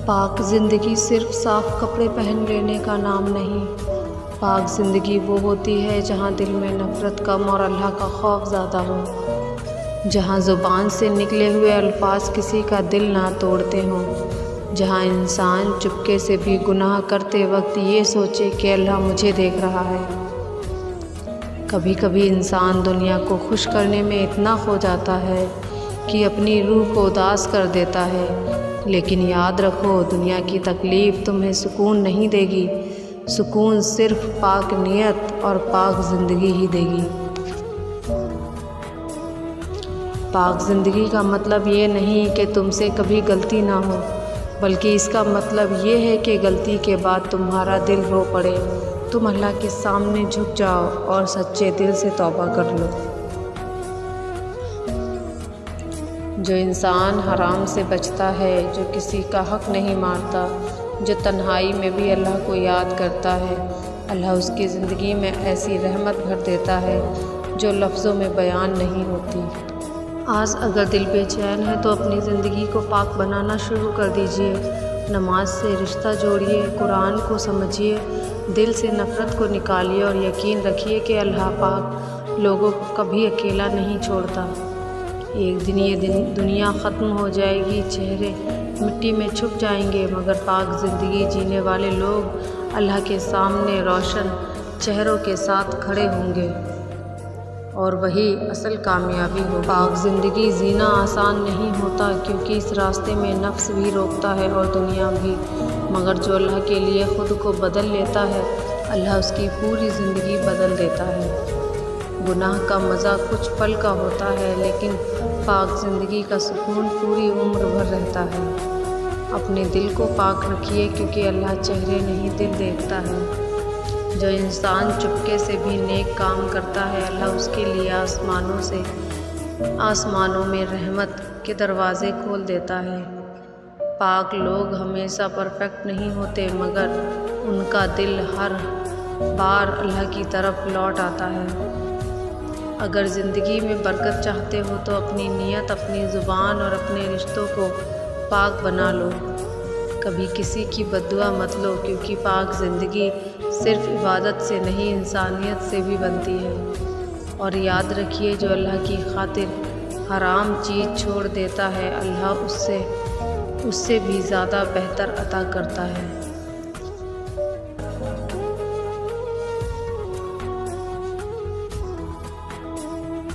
پاک زندگی صرف صاف کپڑے پہن لینے کا نام نہیں، پاک زندگی وہ ہوتی ہے جہاں دل میں نفرت کم اور اللہ کا خوف زیادہ ہو، جہاں زبان سے نکلے ہوئے الفاظ کسی کا دل نہ توڑتے ہوں، جہاں انسان چپکے سے بھی گناہ کرتے وقت یہ سوچے کہ اللہ مجھے دیکھ رہا ہے۔ کبھی کبھی انسان دنیا کو خوش کرنے میں اتنا کھو جاتا ہے کہ اپنی روح کو اداس کر دیتا ہے، لیکن یاد رکھو دنیا کی تکلیف تمہیں سکون نہیں دے گی، سکون صرف پاک نیت اور پاک زندگی ہی دے گی۔ پاک زندگی کا مطلب یہ نہیں کہ تم سے کبھی غلطی نہ ہو، بلکہ اس کا مطلب یہ ہے کہ غلطی کے بعد تمہارا دل رو پڑے، تم اللہ کے سامنے جھک جاؤ اور سچے دل سے توبہ کر لو۔ جو انسان حرام سے بچتا ہے، جو کسی کا حق نہیں مارتا، جو تنہائی میں بھی اللہ کو یاد کرتا ہے، اللہ اس کی زندگی میں ایسی رحمت بھر دیتا ہے جو لفظوں میں بیان نہیں ہوتی۔ آج اگر دل بے چین ہے تو اپنی زندگی کو پاک بنانا شروع کر دیجئے، نماز سے رشتہ جوڑیے، قرآن کو سمجھیے، دل سے نفرت کو نکالیے اور یقین رکھیے کہ اللہ پاک لوگوں کو کبھی اکیلا نہیں چھوڑتا۔ ایک دن یہ دنیا ختم ہو جائے گی، چہرے مٹی میں چھپ جائیں گے، مگر پاک زندگی جینے والے لوگ اللہ کے سامنے روشن چہروں کے ساتھ کھڑے ہوں گے، اور وہی اصل کامیابی ہو۔ پاک زندگی جینا آسان نہیں ہوتا، کیونکہ اس راستے میں نفس بھی روکتا ہے اور دنیا بھی، مگر جو اللہ کے لیے خود کو بدل لیتا ہے، اللہ اس کی پوری زندگی بدل دیتا ہے۔ گناہ کا مزہ کچھ پل کا ہوتا ہے، لیکن پاک زندگی کا سکون پوری عمر بھر رہتا ہے۔ اپنے دل کو پاک رکھیے، کیونکہ اللہ چہرے نہیں دل دیکھتا ہے۔ جو انسان چپکے سے بھی نیک کام کرتا ہے، اللہ اس کے لیے آسمانوں میں رحمت کے دروازے کھول دیتا ہے۔ پاک لوگ ہمیشہ پرفیکٹ نہیں ہوتے، مگر ان کا دل ہر بار اللہ کی طرف لوٹ آتا ہے۔ اگر زندگی میں برکت چاہتے ہو تو اپنی نیت، اپنی زبان اور اپنے رشتوں کو پاک بنا لو۔ کبھی کسی کی بد دعا مت لو، کیونکہ پاک زندگی صرف عبادت سے نہیں انسانیت سے بھی بنتی ہے۔ اور یاد رکھیے جو اللہ کی خاطر حرام چیز چھوڑ دیتا ہے، اللہ اس سے بھی زیادہ بہتر عطا کرتا ہے۔